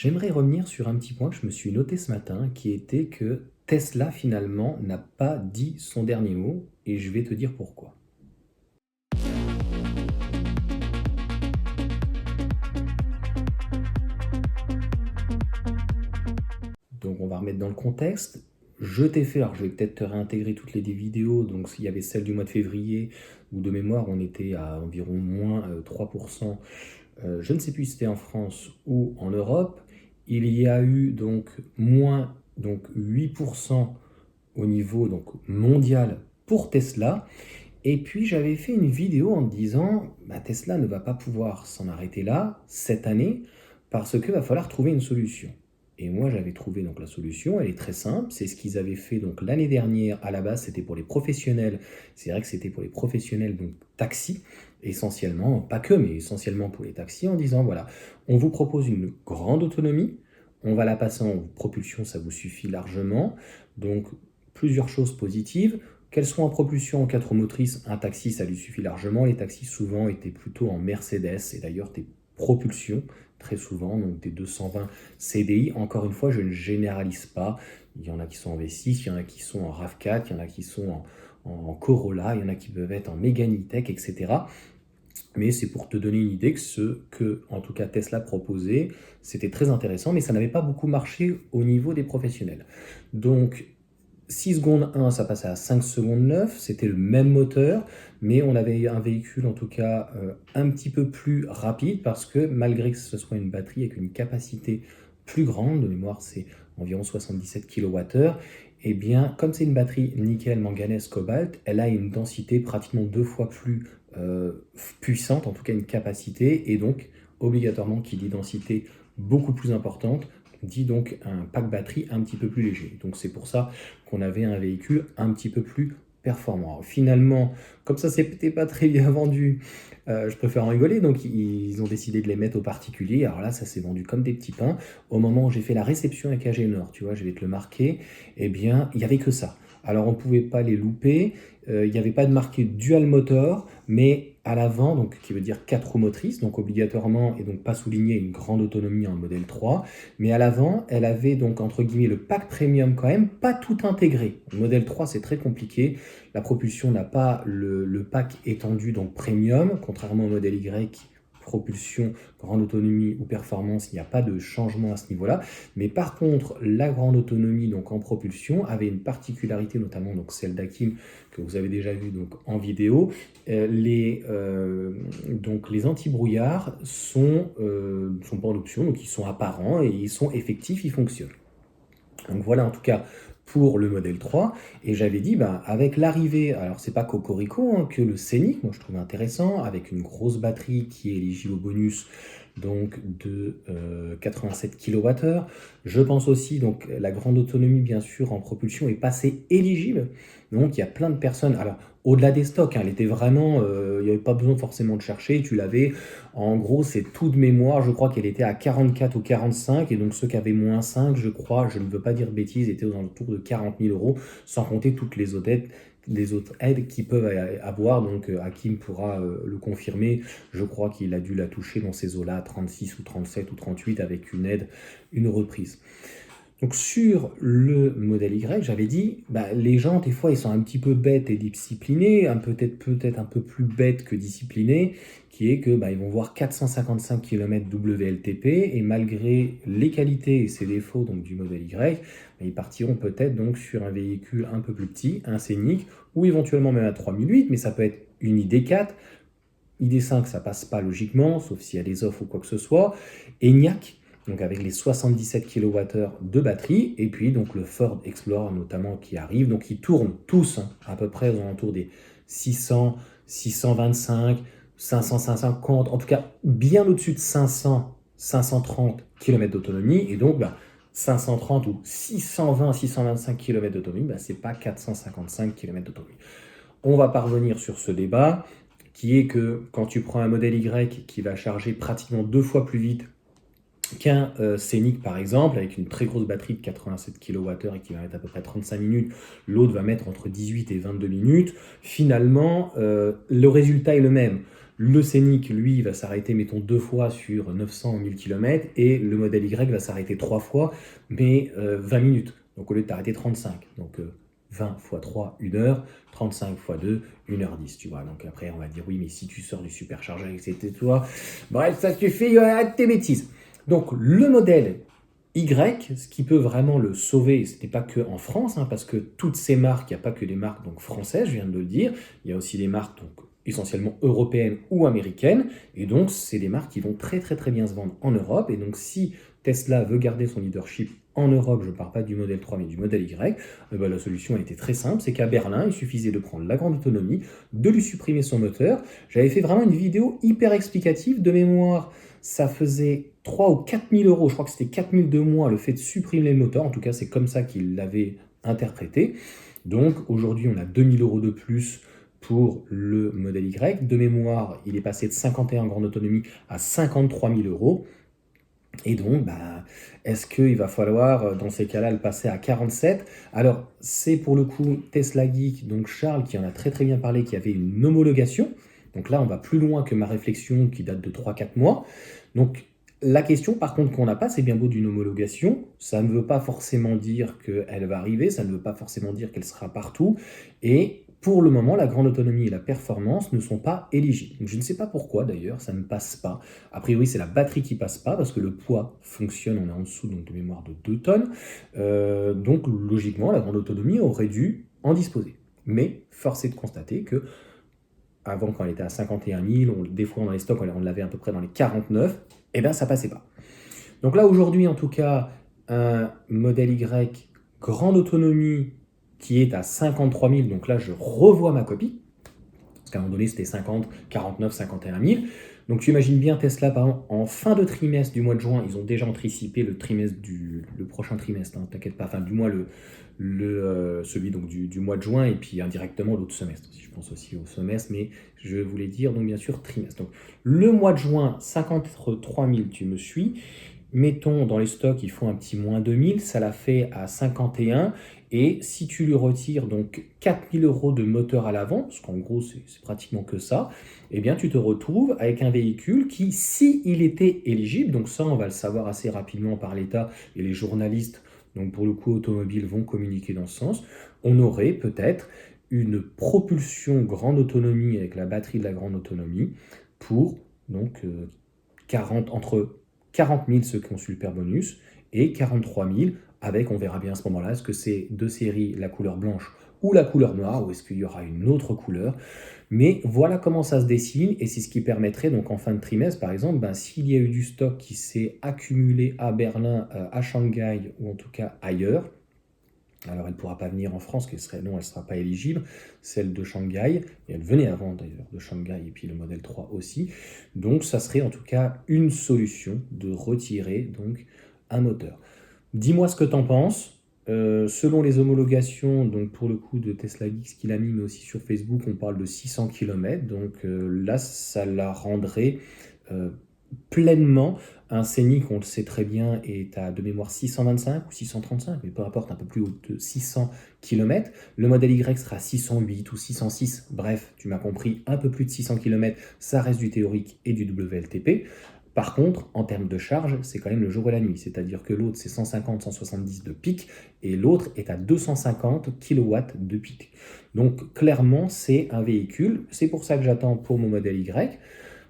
J'aimerais revenir sur un petit point que je me suis noté ce matin, qui était que Tesla finalement n'a pas dit son dernier mot, et je vais te dire pourquoi. Donc on va remettre dans le contexte. Je t'ai fait, alors je vais peut-être te réintégrer toutes les vidéos, donc il y avait celle du mois de février, où de mémoire on était à environ moins 3%, je ne sais plus si c'était en France ou en Europe. Il y a eu donc moins donc 8% au niveau donc mondial pour Tesla. Et puis j'avais fait une vidéo en disant Tesla ne va pas pouvoir s'en arrêter là cette année parce qu'il va falloir trouver une solution. Et moi j'avais trouvé donc la solution, elle est très simple, c'est ce qu'ils avaient fait donc l'année dernière à la base, c'était pour les professionnels. C'est vrai que c'était pour les professionnels donc taxis essentiellement, pas que mais essentiellement pour les taxis, en disant voilà, on vous propose une grande autonomie, on va la passer en propulsion, ça vous suffit largement. Donc plusieurs choses positives. Qu'elles soient en propulsion en 4 roues motrices, un taxi, ça lui suffit largement. Les taxis, souvent, étaient plutôt en Mercedes, et d'ailleurs, des propulsions, très souvent, donc des 220 CDI. Encore une fois, je ne généralise pas. Il y en a qui sont en V6, il y en a qui sont en RAV4, il y en a qui sont en Corolla, il y en a qui peuvent être en Mégane E-Tech, etc. Mais c'est pour te donner une idée que ce que, en tout cas, Tesla proposait, c'était très intéressant, mais ça n'avait pas beaucoup marché au niveau des professionnels. Donc, 6 secondes 1, ça passait à 5 secondes 9, c'était le même moteur, mais on avait un véhicule en tout cas un petit peu plus rapide parce que malgré que ce soit une batterie avec une capacité plus grande, de mémoire c'est environ 77 kWh, et bien comme c'est une batterie nickel, manganèse, cobalt, elle a une densité pratiquement 2 fois plus puissante, en tout cas une capacité, et donc obligatoirement qui dit densité beaucoup plus importante, dit donc un pack batterie un petit peu plus léger. Donc c'est pour ça qu'on avait un véhicule un petit peu plus performant. Alors, finalement, comme ça c'était pas très bien vendu, je préfère en rigoler, donc ils ont décidé de les mettre aux particuliers. Alors là, ça s'est vendu comme des petits pains. Au moment où j'ai fait la réception avec AG Nord, tu vois, je vais te le marquer, eh bien, il n'y avait que ça. Alors on ne pouvait pas les louper, il n'y avait pas de marqué dual motor, mais à l'avant, donc qui veut dire 4 roues motrices, donc obligatoirement, et donc pas souligné une grande autonomie en modèle 3, mais à l'avant, elle avait donc entre guillemets le pack premium quand même, pas tout intégré. Le modèle 3, c'est très compliqué, la propulsion n'a pas le pack étendu, donc premium, contrairement au modèle Y, propulsion, grande autonomie ou performance, il n'y a pas de changement à ce niveau-là. Mais par contre, la grande autonomie donc en propulsion avait une particularité, notamment donc celle d'Akim que vous avez déjà vu donc en vidéo. Donc les anti-brouillards sont pas en option, donc ils sont apparents et ils sont effectifs, ils fonctionnent. Donc voilà en tout cas pour le modèle 3. Et j'avais dit, avec l'arrivée, alors c'est pas Cocorico, hein, que le Scénic, moi je trouve intéressant, avec une grosse batterie qui est éligible au bonus donc de 87 kWh. Je pense aussi, donc la grande autonomie bien sûr en propulsion est passée éligible. Donc il y a plein de personnes, alors au-delà des stocks, hein, elle était vraiment, il n'y avait pas besoin forcément de chercher, tu l'avais. En gros, c'est tout de mémoire, je crois qu'elle était à 44 ou 45, et donc ceux qui avaient moins 5, je crois, je ne veux pas dire de bêtises, étaient aux alentours de 40 000 euros, sans compter toutes les autres aides qu'ils peuvent avoir. Donc Hakim pourra le confirmer, je crois qu'il a dû la toucher dans ces eaux-là, 36 ou 37 ou 38, avec une aide, une reprise. Donc sur le modèle Y, j'avais dit, les gens, des fois, ils sont un petit peu bêtes et disciplinés, peut-être un peu plus bêtes que disciplinés, qui est que ils vont voir 455 km WLTP, et malgré les qualités et ses défauts donc, du modèle Y, ils partiront peut-être donc sur un véhicule un peu plus petit, un Scénic, ou éventuellement même un 3008, mais ça peut être une ID4, ID5, ça passe pas logiquement, sauf s'il y a des offres ou quoi que ce soit, ENIAC, donc avec les 77 kWh de batterie, et puis donc le Ford Explorer notamment qui arrive, donc ils tournent tous à peu près aux alentours des 600, 625, 500, 550, en tout cas bien au-dessus de 500, 530 km d'autonomie, et donc 530 ou 620, 625 km d'autonomie, c'est pas 455 km d'autonomie. On va parvenir sur ce débat, qui est que quand tu prends un modèle Y qui va charger pratiquement 2 fois plus vite qu'un Scénic par exemple, avec une très grosse batterie de 87 kWh et qui va mettre à peu près 35 minutes, l'autre va mettre entre 18 et 22 minutes, finalement le résultat est le même. Le Scénic, lui, va s'arrêter, mettons, 2 fois sur 900 ou 1000 km, et le modèle Y va s'arrêter 3 fois, mais 20 minutes. Donc au lieu de t'arrêter 35. Donc 20 x 3, 1 heure, 35 x 2, 1h10, tu vois. Donc après, on va dire, oui, mais si tu sors du superchargeur, etc., toi, bref, ça suffit, arrête tes bêtises. Donc le modèle Y, ce qui peut vraiment le sauver, ce n'est pas que en France, hein, parce que toutes ces marques, il n'y a pas que des marques donc, françaises, je viens de le dire, il y a aussi des marques donc, essentiellement européennes ou américaines, et donc c'est des marques qui vont très très très bien se vendre en Europe, et donc si Tesla veut garder son leadership en Europe, je ne parle pas du modèle 3 mais du modèle Y, ben, la solution a été très simple, c'est qu'à Berlin, il suffisait de prendre la grande autonomie, de lui supprimer son moteur. J'avais fait vraiment une vidéo hyper explicative de mémoire, ça faisait 3 ou 4 000 euros, je crois que c'était 4 000 de moins le fait de supprimer le moteur, en tout cas c'est comme ça qu'il l'avait interprété. Donc aujourd'hui on a 2 000 euros de plus pour le modèle Y. De mémoire, il est passé de 51 grande autonomie à 53 000 euros. Et donc, bah, est-ce qu'il va falloir, dans ces cas-là, le passer à 47? Alors, c'est pour le coup Tesla Geek, donc Charles, qui en a très très bien parlé, qui avait une homologation. Donc là, on va plus loin que ma réflexion qui date de 3-4 mois. Donc, la question, par contre, qu'on n'a pas, c'est bien beau d'une homologation. Ça ne veut pas forcément dire qu'elle va arriver, ça ne veut pas forcément dire qu'elle sera partout. Et pour le moment, la grande autonomie et la performance ne sont pas éligibles. Donc, je ne sais pas pourquoi d'ailleurs, ça ne passe pas. A priori, c'est la batterie qui passe pas parce que le poids fonctionne, on est en dessous donc, de mémoire de 2 tonnes. Donc logiquement, la grande autonomie aurait dû en disposer. Mais force est de constater que avant, quand elle était à 51 000, des fois dans les stocks, on l'avait à peu près dans les 49, et bien ça passait pas. Donc là, aujourd'hui, en tout cas, un modèle Y grande autonomie qui est à 53 000, donc là, je revois ma copie, parce qu'à un moment donné, c'était 50, 49, 51 000. Donc tu imagines bien Tesla, par exemple, en fin de trimestre du mois de juin, ils ont déjà anticipé le trimestre le prochain trimestre, hein, t'inquiète pas, enfin du moins celui donc, du mois de juin, et puis indirectement l'autre semestre, si je pense aussi au semestre, mais je voulais dire donc bien sûr trimestre. Donc le mois de juin, 53 000, tu me suis. Mettons dans les stocks, ils font un petit moins 2000, ça l'a fait à 51. Et si tu lui retires donc 4000 euros de moteur à l'avant, parce qu'en gros c'est pratiquement que ça, eh bien tu te retrouves avec un véhicule qui, s'il était éligible, donc ça on va le savoir assez rapidement par l'État et les journalistes, donc pour le coup automobiles vont communiquer dans ce sens, on aurait peut-être une propulsion grande autonomie avec la batterie de la grande autonomie pour donc 40, entre 40 000 ceux qui ont super bonus et 43 000 avec, on verra bien à ce moment-là, est-ce que c'est de série la couleur blanche ou la couleur noire, ou est-ce qu'il y aura une autre couleur. Mais voilà comment ça se dessine, et c'est ce qui permettrait, donc en fin de trimestre, par exemple, ben, s'il y a eu du stock qui s'est accumulé à Berlin, à Shanghai, ou en tout cas ailleurs, alors elle ne pourra pas venir en France, elle ne sera pas éligible, celle de Shanghai, et elle venait avant d'ailleurs de Shanghai, et puis le modèle 3 aussi. Donc ça serait en tout cas une solution de retirer donc un moteur. Dis-moi ce que tu en penses. Selon les homologations, donc pour le coup de Tesla Geek, ce qu'il a mis, mais aussi sur Facebook, on parle de 600 km. Donc là, ça la rendrait pleinement. Un Scénic, on le sait très bien, est à de mémoire 625 ou 635, mais peu importe, un peu plus haut de 600 km. Le modèle Y sera 608 ou 606. Bref, tu m'as compris, un peu plus de 600 km, ça reste du théorique et du WLTP. Par contre, en termes de charge, c'est quand même le jour et la nuit. C'est-à-dire que l'autre, c'est 150-170 de pic et l'autre est à 250 kW de pic. Donc, clairement, c'est un véhicule. C'est pour ça que j'attends pour mon modèle Y.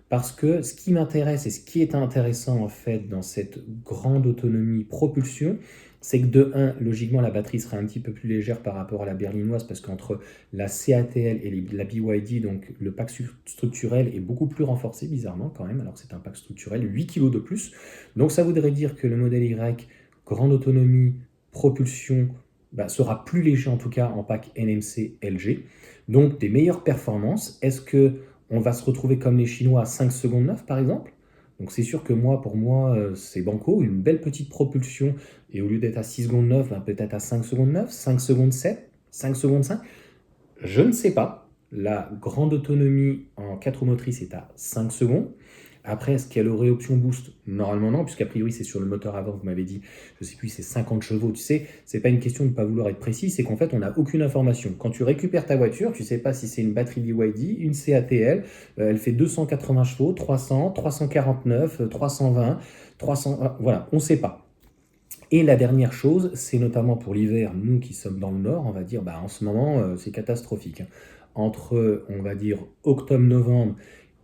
Parce que ce qui m'intéresse et ce qui est intéressant en fait dans cette grande autonomie propulsion, c'est que de 1, logiquement la batterie sera un petit peu plus légère par rapport à la berlinoise parce qu'entre la CATL et la BYD, donc le pack structurel est beaucoup plus renforcé bizarrement quand même, alors que c'est un pack structurel, 8 kg de plus. Donc ça voudrait dire que le modèle Y, grande autonomie, propulsion, sera plus léger en tout cas en pack NMC LG. Donc des meilleures performances. Est-ce que on va se retrouver comme les Chinois à 5 secondes 9 par exemple? Donc c'est sûr que pour moi, c'est banco, une belle petite propulsion, et au lieu d'être à 6 secondes 9, peut-être à 5 secondes 9, 5 secondes 7, 5 secondes 5, je ne sais pas. La grande autonomie en 4 roues motrices est à 5 secondes. Après, est-ce qu'elle aurait option boost? Normalement non, puisqu'a priori c'est sur le moteur avant, vous m'avez dit, je sais plus, c'est 50 chevaux, tu sais, c'est pas une question de ne pas vouloir être précis, c'est qu'en fait on n'a aucune information. Quand tu récupères ta voiture, tu sais pas si c'est une batterie BYD, une CATL, elle fait 280 chevaux, 300, 349, 320, 300, voilà, on sait pas. Et la dernière chose, c'est notamment pour l'hiver, nous qui sommes dans le nord, on va dire, bah, en ce moment, c'est catastrophique, hein. Entre, on va dire, octobre-novembre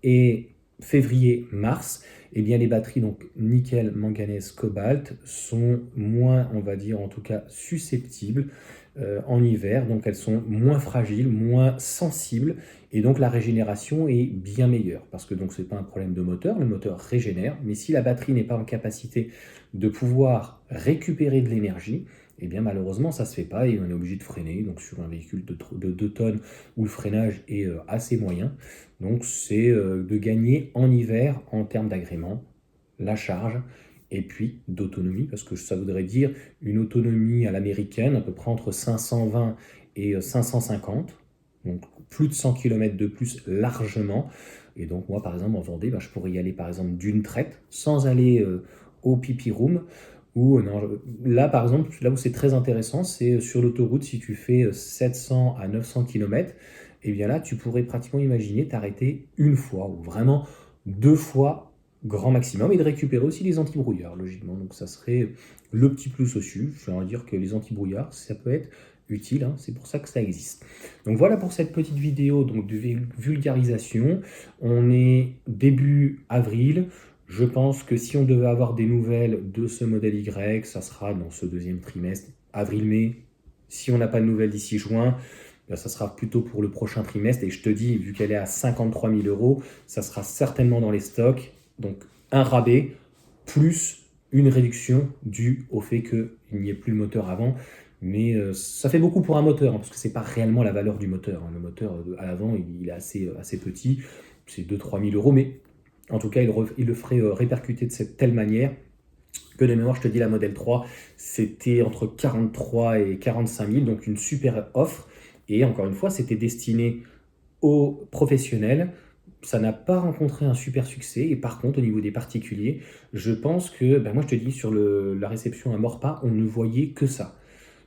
et février-mars, eh bien les batteries, donc nickel, manganèse, cobalt, sont moins, on va dire, en tout cas, susceptibles en hiver. Donc elles sont moins fragiles, moins sensibles, et donc la régénération est bien meilleure. Parce que donc c'est pas un problème de moteur, le moteur régénère, mais si la batterie n'est pas en capacité de pouvoir récupérer de l'énergie, eh bien malheureusement ça se fait pas et on est obligé de freiner. Donc sur un véhicule de 2 tonnes où le freinage est assez moyen, donc c'est de gagner en hiver en termes d'agrément, la charge et puis d'autonomie, parce que ça voudrait dire une autonomie à l'américaine, à peu près entre 520 et 550, donc plus de 100 km de plus largement. Et donc moi par exemple en Vendée, bah, je pourrais y aller par exemple d'une traite sans aller au pipi room. Ou non, là par exemple, là où c'est très intéressant, c'est sur l'autoroute, si tu fais 700 à 900 km, et bien là tu pourrais pratiquement imaginer t'arrêter une fois ou vraiment 2 fois grand maximum, et de récupérer aussi les antibrouillards, logiquement. Donc ça serait le petit plus au-dessus. Je vais dire que les antibrouillards, ça peut être utile, hein, c'est pour ça que ça existe. Donc voilà pour cette petite vidéo donc, de vulgarisation. On est début avril. Je pense que si on devait avoir des nouvelles de ce modèle Y, ça sera dans ce deuxième trimestre, avril-mai. Si on n'a pas de nouvelles d'ici juin, ça sera plutôt pour le prochain trimestre. Et je te dis, vu qu'elle est à 53 000 euros, ça sera certainement dans les stocks. Donc un rabais plus une réduction due au fait qu'il n'y ait plus le moteur avant. Mais ça fait beaucoup pour un moteur, hein, parce que ce n'est pas réellement la valeur du moteur, hein. Le moteur à l'avant, il est assez petit, c'est 2-3 000 euros, mais en tout cas, il le ferait répercuter de cette telle manière que de mémoire, je te dis, la Model 3, c'était entre 43 et 45 000, donc une super offre. Et encore une fois, c'était destiné aux professionnels. Ça n'a pas rencontré un super succès. Et par contre, au niveau des particuliers, je pense que, ben moi je te dis, sur la réception à Maurepas, on ne voyait que ça.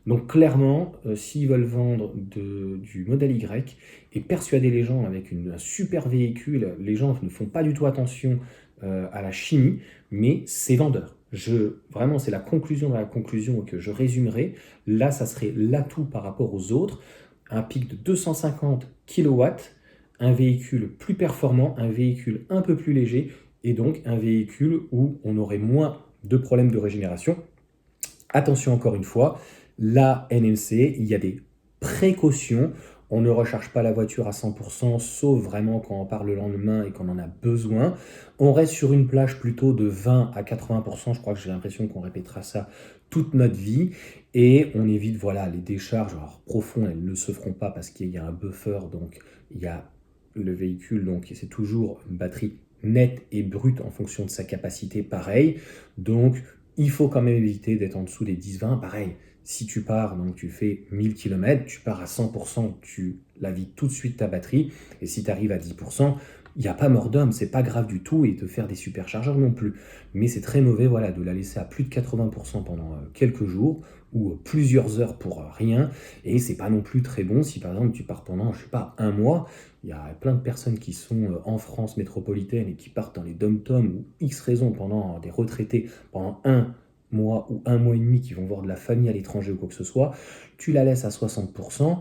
Donc clairement, s'ils veulent vendre du modèle Y et persuader les gens avec un super véhicule, les gens ne font pas du tout attention à la chimie, mais c'est vendeur. Vraiment, c'est la conclusion de la conclusion que je résumerai. Là, ça serait l'atout par rapport aux autres. Un pic de 250 kW, un véhicule plus performant, un véhicule un peu plus léger, et donc un véhicule où on aurait moins de problèmes de régénération. Attention encore une fois, la NMC, il y a des précautions. On ne recharge pas la voiture à 100%, sauf vraiment quand on part le lendemain et qu'on en a besoin. On reste sur une plage plutôt de 20 à 80%. Je crois que j'ai l'impression qu'on répétera ça toute notre vie. Et on évite voilà, les décharges profondes, elles ne se feront pas parce qu'il y a un buffer. Donc il y a le véhicule, donc c'est toujours une batterie nette et brute en fonction de sa capacité, pareil. Donc il faut quand même éviter d'être en dessous des 10-20. Pareil, si tu pars, donc tu fais 1000 km, tu pars à 100%, tu la vides tout de suite ta batterie. Et si tu arrives à 10%, il n'y a pas mort d'homme, c'est pas grave du tout, et de faire des superchargeurs non plus. Mais c'est très mauvais voilà, de la laisser à plus de 80% pendant quelques jours ou plusieurs heures pour rien. Et c'est pas non plus très bon si par exemple tu pars pendant, je sais pas, un mois. Il y a plein de personnes qui sont en France métropolitaine et qui partent dans les dom-toms ou X raisons pendant des retraités pendant un mois ou un mois et demi qui vont voir de la famille à l'étranger ou quoi que ce soit. Tu la laisses à 60%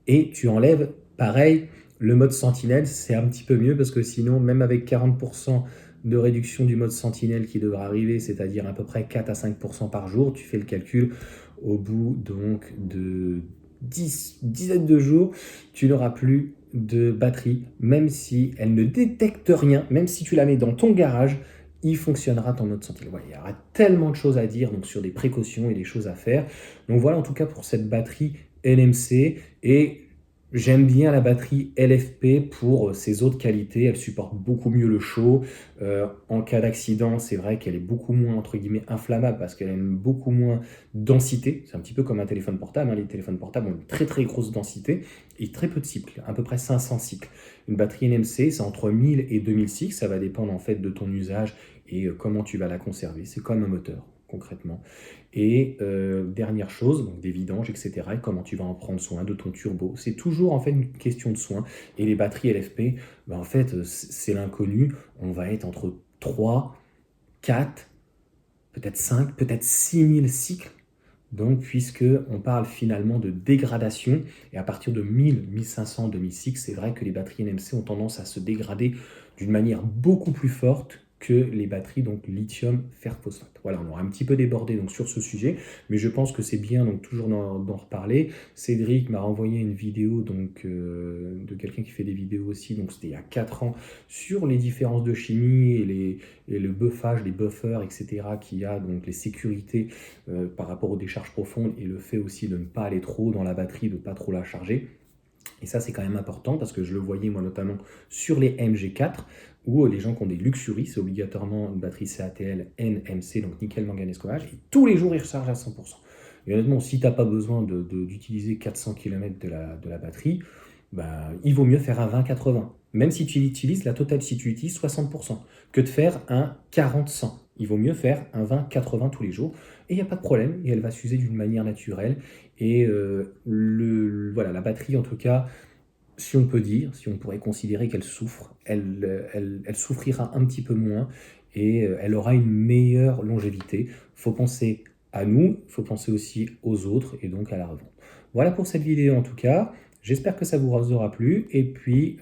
et tu enlèves, pareil, le mode sentinelle, c'est un petit peu mieux parce que sinon, même avec 40% de réduction du mode sentinelle qui devra arriver, c'est-à-dire à peu près 4 à 5% par jour, tu fais le calcul, au bout donc de dizaines de jours, tu n'auras plus de batterie, même si elle ne détecte rien, même si tu la mets dans ton garage, il fonctionnera ton mode sentinelle. Voilà, il y aura tellement de choses à dire donc sur des précautions et des choses à faire. Donc voilà en tout cas pour cette batterie NMC. Et J'aime bien la batterie LFP pour ses autres qualités. Elle supporte beaucoup mieux le chaud. En cas d'accident, c'est vrai qu'elle est beaucoup moins, entre guillemets, inflammable parce qu'elle a une beaucoup moins densité. C'est un petit peu comme un téléphone portable, hein. Les téléphones portables ont une très très grosse densité et très peu de cycles, à peu près 500 cycles. Une batterie NMC, c'est entre 1000 et 2000 cycles. Ça va dépendre en fait de ton usage et comment tu vas la conserver. C'est comme un moteur, concrètement. Et dernière chose, donc des vidanges, etc. Et comment tu vas en prendre soin de ton turbo. C'est toujours en fait une question de soin. Et les batteries LFP, ben, en fait, c'est l'inconnu. On va être entre 3, 4, peut-être 5, peut-être 6000 cycles. Donc, puisque on parle finalement de dégradation, et à partir de 1000, 1500, 2006, c'est vrai que les batteries NMC ont tendance à se dégrader d'une manière beaucoup plus forte que les batteries donc lithium fer phosphate. Voilà, on aura un petit peu débordé donc sur ce sujet, mais je pense que c'est bien donc toujours d'en reparler. Cédric m'a renvoyé une vidéo donc de quelqu'un qui fait des vidéos aussi, donc c'était il y a 4 ans, sur les différences de chimie et le buffage, les buffers, etc. qu'il y a, donc les sécurités par rapport aux décharges profondes et le fait aussi de ne pas aller trop dans la batterie, de ne pas trop la charger. Et ça, c'est quand même important parce que je le voyais moi notamment sur les MG4 où les gens qui ont des Luxury, c'est obligatoirement une batterie CATL NMC, donc nickel, manganèse, courage, et tous les jours ils rechargent à 100%. Et honnêtement, si tu n'as pas besoin d'utiliser 400 km de la batterie, bah, il vaut mieux faire un 20-80. Même si tu utilises la totale, si tu utilises 60%, que de faire un 40-100. Il vaut mieux faire un 20-80 tous les jours. Et il n'y a pas de problème, et elle va s'user d'une manière naturelle. Et voilà, la batterie, en tout cas, si on peut dire, si on pourrait considérer qu'elle souffre, elle souffrira un petit peu moins et elle aura une meilleure longévité. Il faut penser à nous, il faut penser aussi aux autres et donc à la revente. Voilà pour cette vidéo en tout cas. J'espère que ça vous aura plu. Et puis,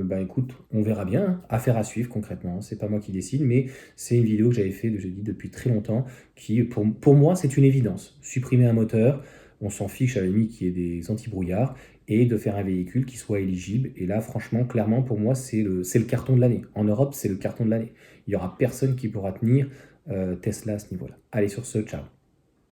bah écoute, on verra bien. Hein. Affaire à suivre concrètement. C'est pas moi qui décide, mais c'est une vidéo que j'avais fait, je dis, depuis très longtemps, qui, pour moi, c'est une évidence. Supprimer un moteur, on s'en fiche à la limite qu'il y ait des anti-brouillards et de faire un véhicule qui soit éligible. Et là, franchement, clairement, pour moi, c'est le carton de l'année. En Europe, c'est le carton de l'année. Il n'y aura personne qui pourra tenir Tesla à ce niveau-là. Allez, sur ce, ciao.